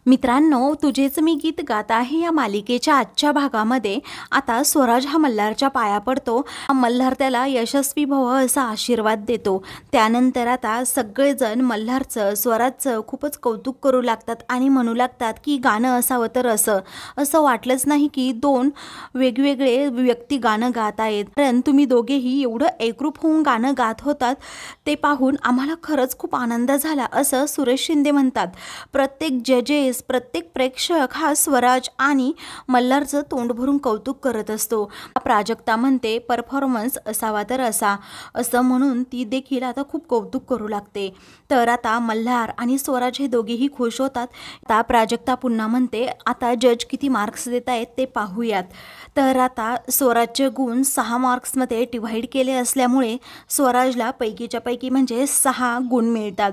मित्रांनो, तुझेच मी गीत गात आहे या मालिकेच्या आजच्या भागामध्ये आता स्वराज हा मल्हारच्या पाया पडतो. मल्हार त्याला यशस्वी भव असा आशीर्वाद देतो. त्यानंतर आता सगळेजण मल्हारचं स्वराजचं खूपच कौतुक करू लागतात आणि म्हणू लागतात की गाणं असावं तर असं वाटलंच नाही की दोन वेगवेगळे व्यक्ती गाणं गात आहेत, कारण तुम्ही दोघेही एवढं एकरूप होऊन गाणं गात होतात ते पाहून आम्हाला खरंच खूप आनंद झाला, असं सुरेश शिंदे म्हणतात. प्रत्येक जजेस, प्रत्येक प्रेक्षक हा स्वराज आणि मल्हारचं तोंड भरून कौतुक करत असतो. प्राजक्ता म्हणते परफॉर्मन्स असावा तर असं म्हणून ती देखील आता खूप कौतुक करू लागते. तर आता मल्हार आणि स्वराज हे दोघेही खुश होतात. आता प्राजक्ता पुन्हा म्हणते आता जज किती मार्क्स देत आहेत ते पाहूयात. तर आता स्वराजचे गुण 6 मार्क्समध्ये डिव्हाइड केले असल्यामुळे स्वराजला पैकीच्या पैकी म्हणजे 6 गुण मिळतात.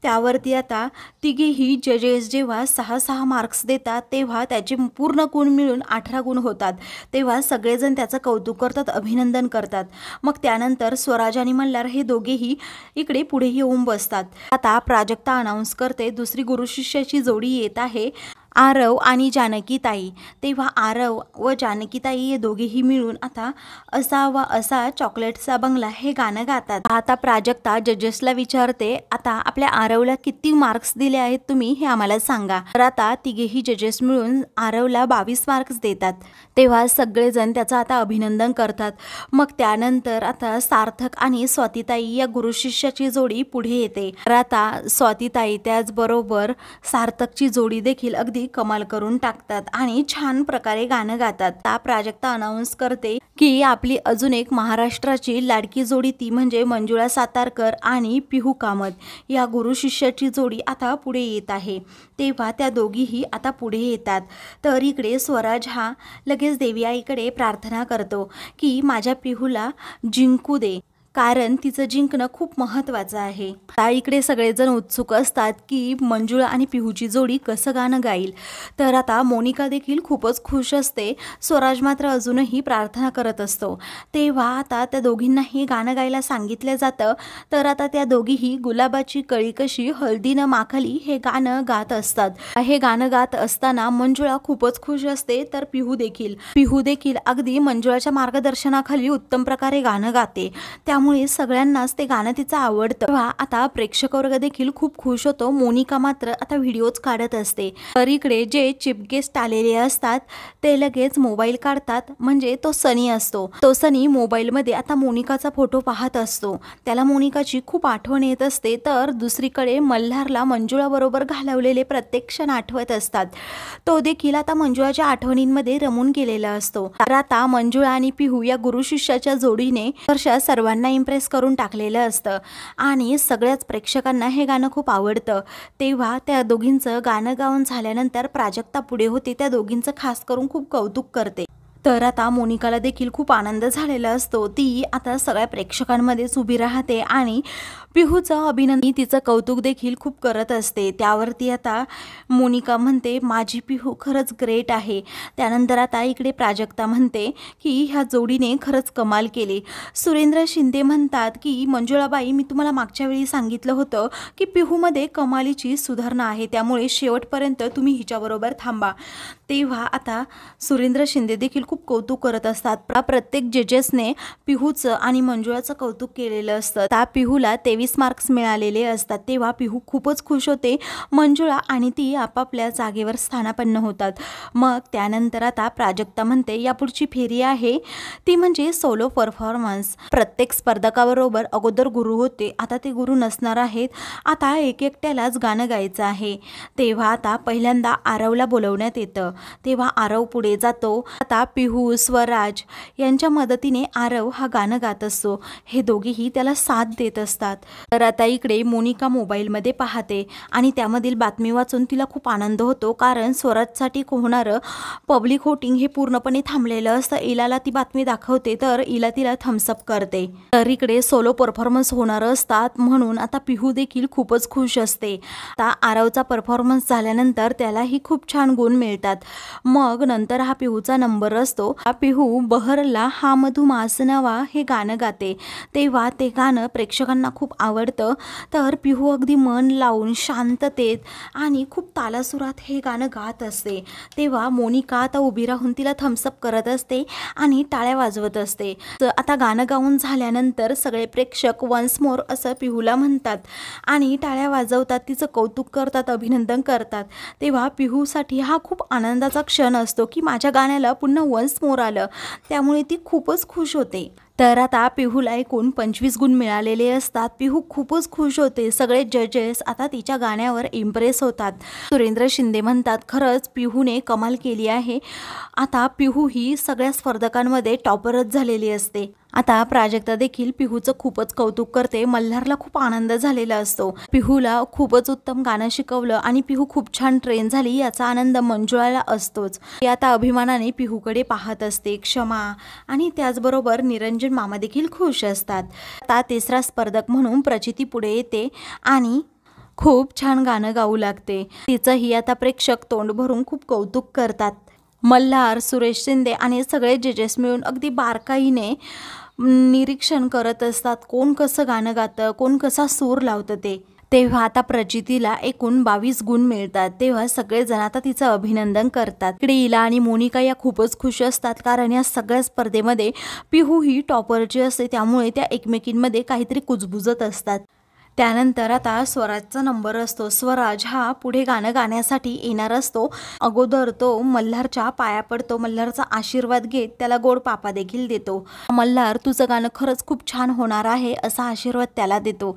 त्यावरती आता तिघेही जजेस जेव्हा 6 मार्क्स देतात तेव्हा त्याचे पूर्ण गुण मिळून 18 गुण होतात. तेव्हा सगळेजण त्याचं कौतुक करतात, अभिनंदन करतात. मग त्यानंतर स्वराज आणि मल्हार हे दोघेही इकडे पुढे येऊन बसतात. आता प्राजक्ता अनाऊन्स करते दुसरी गुरु शिष्याची जोडी येत आहे, आरव आणि जानकीताई. तेव्हा आरव व जानकीताई हे दोघेही मिळून आता असावा असा चॉकलेटचा बंगला हे गाणं गातात. आता प्राजक्ता जजेसला विचारते आता आपल्या आरवला किती मार्क्स दिले आहेत तुम्ही हे आम्हाला सांगा. तर आता तिघेही जजेस मिळून आरवला 22 मार्क्स देतात. तेव्हा सगळेजण त्याचं आता अभिनंदन करतात. मग त्यानंतर आता सार्थक आणि स्वातीताई या गुरु शिष्याची जोडी पुढे येते. तर आता स्वातीताई त्याचबरोबर सार्थकची जोडी देखील अगदी कमाल करून टाकतात आणि छान प्रकारे गाणं गातात. प्राजक्ता अनाऊन्स करते की आपली अजून एक महाराष्ट्राची लाडकी जोडी ती म्हणजे मंजुळा सातारकर आणि पिहू कामत या गुरु शिष्याची जोडी आता पुढे येत आहे. तेव्हा त्या दोघीही आता पुढे येतात. तर इकडे स्वराज हा लगेच देवी आईकडे प्रार्थना करतो की माझ्या पिहूला जिंकू दे, कारण तिचं जिंकणं खूप महत्त्वाचं आहे. त्या इकडे सगळेजण उत्सुक असतात की मंजुळा आणि पिहूची जोडी कसं गाणं गाईल. तर आता मोनिका देखील खूपच खुश असते. स्वराज मात्र अजूनही प्रार्थना करत असतो. तेव्हा आता त्या दोघींनाही गाणं गायला सांगितलं जातं. तर आता त्या दोघीही गुलाबाची कळी कशी हळदीनं माखली हे गाणं गात असतात. हे गाणं गात असताना मंजुळा खूपच खुश असते, तर पिहू देखील अगदी मंजुळाच्या मार्गदर्शनाखाली उत्तम प्रकारे गाणं गाते. त्यामुळे सगळ्यांनाच ते गाणं तिचं आवडतं. तेव्हा आता प्रेक्षक वर्ग देखील खूप खुश होतो. मोनिका मात्र आता व्हिडिओज काढत असते. तर इकडे जे चीफ गेस्ट आलेले असतात ते लगेच मोबाईल काढतात, म्हणजे तो सनी असतो. तो सनी मोबाईलमध्ये आता मोनिकाचा फोटो पाहत असतो. त्याला मोनिकाची खूप आठवण येत असते. तर दुसरीकडे मल्हारला मंजुळा बरोबर घालवलेले प्रत्येक क्षण आठवत असतात. तो देखील आता मंजुळाच्या आठवणींमध्ये रमून गेलेला असतो. तर आता मंजुळा आणि पिहू या गुरु शिष्याच्या जोडीने सर्वांना इम्प्रेस करून टाकलेलं असतं आणि सगळ्याच प्रेक्षकांना हे गाणं खूप आवडतं. तेव्हा त्या दोघींचं गाणं गाऊन झाल्यानंतर प्राजक्ता पुढे होते, त्या दोघींचं खास करून खूप कौतुक करते. तर आता मोनिकाला देखील खूप आनंद झालेला असतो. ती आता सगळ्या प्रेक्षकांमध्येच उभी राहते आणि पिहूचं अभिनंदन तिचं कौतुक देखील खूप करत असते. त्यावरती आता मोनिका म्हणते माझी पिहू खरंच ग्रेट आहे. त्यानंतर आता इकडे प्राजक्ता म्हणते की ह्या जोडीने खरंच कमाल केली. सुरेंद्र शिंदे म्हणतात की मंजुळाबाई, मी तुम्हाला मागच्या वेळी सांगितलं होतं की पिहूमध्ये कमालीची सुधारणा आहे, त्यामुळे शेवटपर्यंत तुम्ही हिच्याबरोबर थांबा. तेव्हा आता सुरेंद्र शिंदे देखील खूप कौतुक करत असतात. प्रत्येक जजेसने पिहूचं आणि मंजुळाचं कौतुक केलेलं असतं. त्या पिहूला 23 मार्क्स मिळालेले असतात. तेव्हा पिहू खूपच खुश होते. मंजुळा आणि ती आपापल्या जागेवर स्थानापन्न होतात. मग त्यानंतर आता प्राजक्ता म्हणते यापुढची फेरी आहे ती म्हणजे सोलो परफॉर्मन्स. प्रत्येक स्पर्धकाबरोबर अगोदर गुरु होते, आता ते गुरु नसणार आहेत. आता एकट्यालाच गाणं गायचं आहे. तेव्हा आता पहिल्यांदा आरवला बोलवण्यात येतं. तेव्हा आरव पुढे जातो. आता पिहू, स्वराज यांच्या मदतीने आरव हा गाणं गात असतो. हे दोघेही त्याला साथ देत असतात. तर आता इकडे मोनिका मोबाईलमध्ये पाहते आणि त्यामधील बातमी वाचून तिला खूप आनंद होतो, कारण स्वराजसाठी होणारं पब्लिक व्होटिंग हे पूर्णपणे थांबलेलं असतं. इलाला ती बातमी दाखवते तर इला तिला थम्सअप करते. तर इकडे सोलो परफॉर्मन्स होणार असतात म्हणून आता पिहू देखील खूपच खुश असते. आता आरवचा परफॉर्मन्स झाल्यानंतर त्यालाही खूप छान गुण मिळतात. मग नंतर हा पिहूचा नंबर असतो. हा पिहू बहरला हा मधुमास नवा हे गाणं गाते. तेव्हा ते गाणं प्रेक्षकांना खूप आवडतं. तर पिहू अगदी मन लावून शांततेत आणि खूप तालासुरात हे गाणं गात असते. तेव्हा मोनिका आता उभी राहून तिला थम्सअप करत असते आणि टाळ्या वाजवत असते. आता गाणं गाऊन झाल्यानंतर सगळे प्रेक्षक वन्स मोर असं पिहूला म्हणतात आणि टाळ्या वाजवतात, तिचं कौतुक करतात, अभिनंदन करतात. तेव्हा पिहूसाठी हा खूप आनंदाचा क्षण असतो की माझ्या गाण्याला पुन्हा वन्स मोर आलं, त्यामुळे ती खूपच खुश होते. तर आता पिहूला एकूण 25 गुण मिळालेले असतात. पिहू खूपच खुश होते. सगळे जजेस आता तिच्या गाण्यावर इम्प्रेस होतात. सुरेंद्र शिंदे म्हणतात, खरंच पिहूने कमाल केली आहे. आता पिहू ही सगळ्या स्पर्धकांमध्ये टॉपरच झालेली असते. आता प्राजक्ता देखील पिहूचं खूपच कौतुक करते. मल्हारला खूप आनंद झालेला असतो. पिहूला खूपच उत्तम गाणं शिकवलं आणि पिहू खूप छान ट्रेन झाली याचा आनंद मंजुळाला असतोच. ती आता अभिमानाने पिहूकडे पाहत असते. क्षमा आणि त्याचबरोबर निरंजन मामा देखील खुश असतात. आता तिसरा स्पर्धक म्हणून प्रचिती पुढे येते आणि खूप छान गाणं गाऊ लागते. तिचंही आता प्रेक्षक तोंड भरून खूप कौतुक करतात. मल्हार, सुरेश शिंदे आणि सगळे जजेस मिळून अगदी बारकाईने निरीक्षण करत असतात, कोण कसं गाणं गातं, कोण कसा सूर लावतं ते. तेव्हा आता प्रचितीला एकूण 22 गुण मिळतात. तेव्हा सगळेजण आता तिचं अभिनंदन करतात. इकडे इला आणि मोनिका या खूपच खुश असतात, कारण या सगळ्या स्पर्धेमध्ये पिहू ही टॉपरची असते, त्यामुळे त्या एकमेकींमध्ये काहीतरी कुजबुजत असतात. त्यानंतर आता स्वराजचा नंबर असतो. स्वराज हा पुढे गाणं गाण्यासाठी येणार असतो. अगोदर तो मल्हारच्या पाया पडतो. मल्हारचा आशीर्वाद घेत त्याला गोड पापा देखील देतो. मल्हार, तुझं गाणं खरंच खूप छान होणार आहे असा आशीर्वाद त्याला देतो.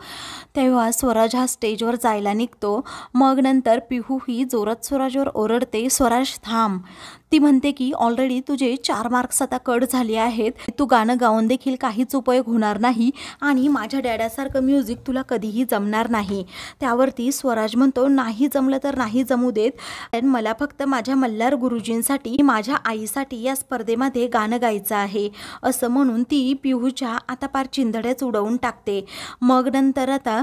तेव्हा स्वराज हा स्टेजवर जायला निघतो. मग नंतर पिहू ही जोरात स्वराजवर ओरडते, स्वराज थांब. ती म्हणते की ऑलरेडी तुझे 4 मार्क्स आता कट झाले आहेत. तू गाणं गाऊन देखील काहीच उपयोग होणार नाही आणि माझ्या डॅडासारखं म्युझिक तुला कधीही जमणार नाही. त्यावरती स्वराज म्हणतो, नाही जमलं तर नाही जमू देत, पण मला फक्त माझ्या मल्हार गुरुजींसाठी, माझ्या आईसाठी या स्पर्धेमध्ये गाणं गायचं आहे असं म्हणून ती पिहूच्या आता पार चिंधड्याच उडवून टाकते. मग नंतर आता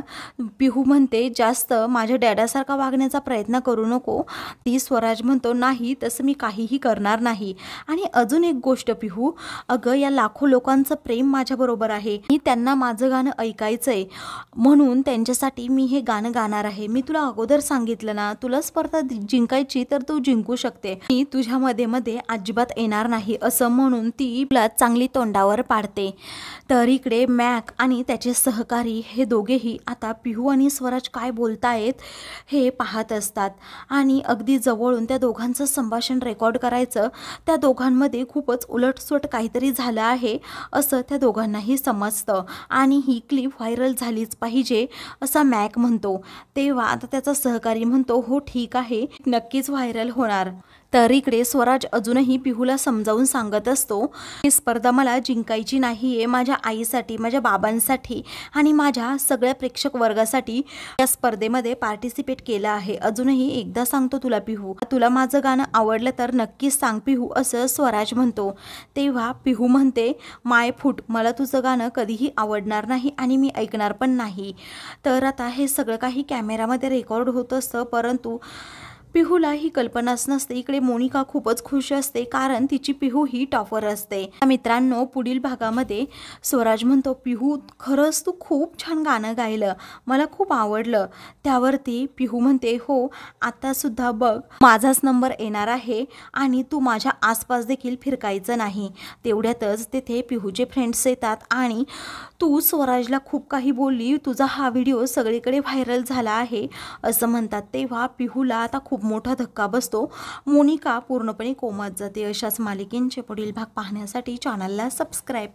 पिहू म्हणते, जास्त माझ्या डॅडासारखा वागण्याचा प्रयत्न करू नको. ती स्वराज म्हणतो, नाही तसं मी काहीही करणार नाही. आणि अजून एक गोष्ट पिहू, अगं या लाखो लोकांचं प्रेम माझ्याबरोबर आहे. मी त्यांना माझं गाणं ऐकायचंय म्हणून त्यांच्यासाठी मी हे गाणं गाणार आहे. मी तुला अगोदर सांगितलं ना, तुला स्पर्धा जिंकायची तर तू जिंकू शकते. मी तुझ्या मध्ये अजिबात येणार नाही असं म्हणून ती तुला चांगली तोंडावर पाडते. तर इकडे मॅक आणि त्याचे सहकारी हे दोघेही आता पिहू आणि स्वराज काय बोलतायत हे पाहत असतात आणि अगदी जवळून त्या दोघांचं संभाषण रेकॉर्ड करायचं. त्या दोघांमध्ये खूपच उलटसुलट काहीतरी झालं आहे असं त्या दोघांनाही समजतं आणि ही क्लिप व्हायरल झालीच पाहिजे असा मॅक म्हणतो. तेव्हा आता त्याचा सहकारी म्हणतो, हो ठीक आहे, नक्कीच व्हायरल होणार. तर इकडे स्वराज अजूनही पिहूला समजावून सांगत असतो, ही स्पर्धा मला जिंकायची नाही आहे. माझ्या आईसाठी, माझ्या बाबांसाठी आणि माझ्या सगळ्या प्रेक्षक वर्गासाठी या स्पर्धेमध्ये पार्टिसिपेट केलं आहे. अजूनही एकदा सांगतो तुला पिहू, तुला माझं गाणं आवडलं तर नक्कीच सांग पिहू असं स्वराज म्हणतो. तेव्हा पिहू म्हणते, माय फूट, मला तुझं गाणं कधीही आवडणार नाही आणि मी ऐकणार पण नाही. तर आता हे सगळं काही कॅमेरामध्ये रेकॉर्ड होत असतं, परंतु पिहूला ही कल्पनाच नसते. इकडे मोनिका खूपच खुश असते, कारण तिची पिहू ही टॉपर असते. मित्रांनो, पुढील भागामध्ये स्वराज म्हणतो, पिहू खरंच तू खूप छान गाणं गायलं, मला खूप आवडलं. त्यावरती पिहू म्हणते, हो आता सुद्धा बघ माझाच नंबर येणार आहे आणि तू माझ्या आसपास देखील फिरकायचं नाही. तेवढ्यातच तेथे पिहूचे फ्रेंड्स येतात आणि तू स्वराजला खूप काही बोलली, तुझा हा व्हिडिओ सगळीकडे व्हायरल झाला आहे असं म्हणतात. तेव्हा पिहूला आता खूप मोठा धक्का बसतो. मोनिका पूर्णपणे कोमात जाते. अशाच मालिकेंचे पुढील भाग पाहण्यासाठी चॅनलला सबस्क्राईब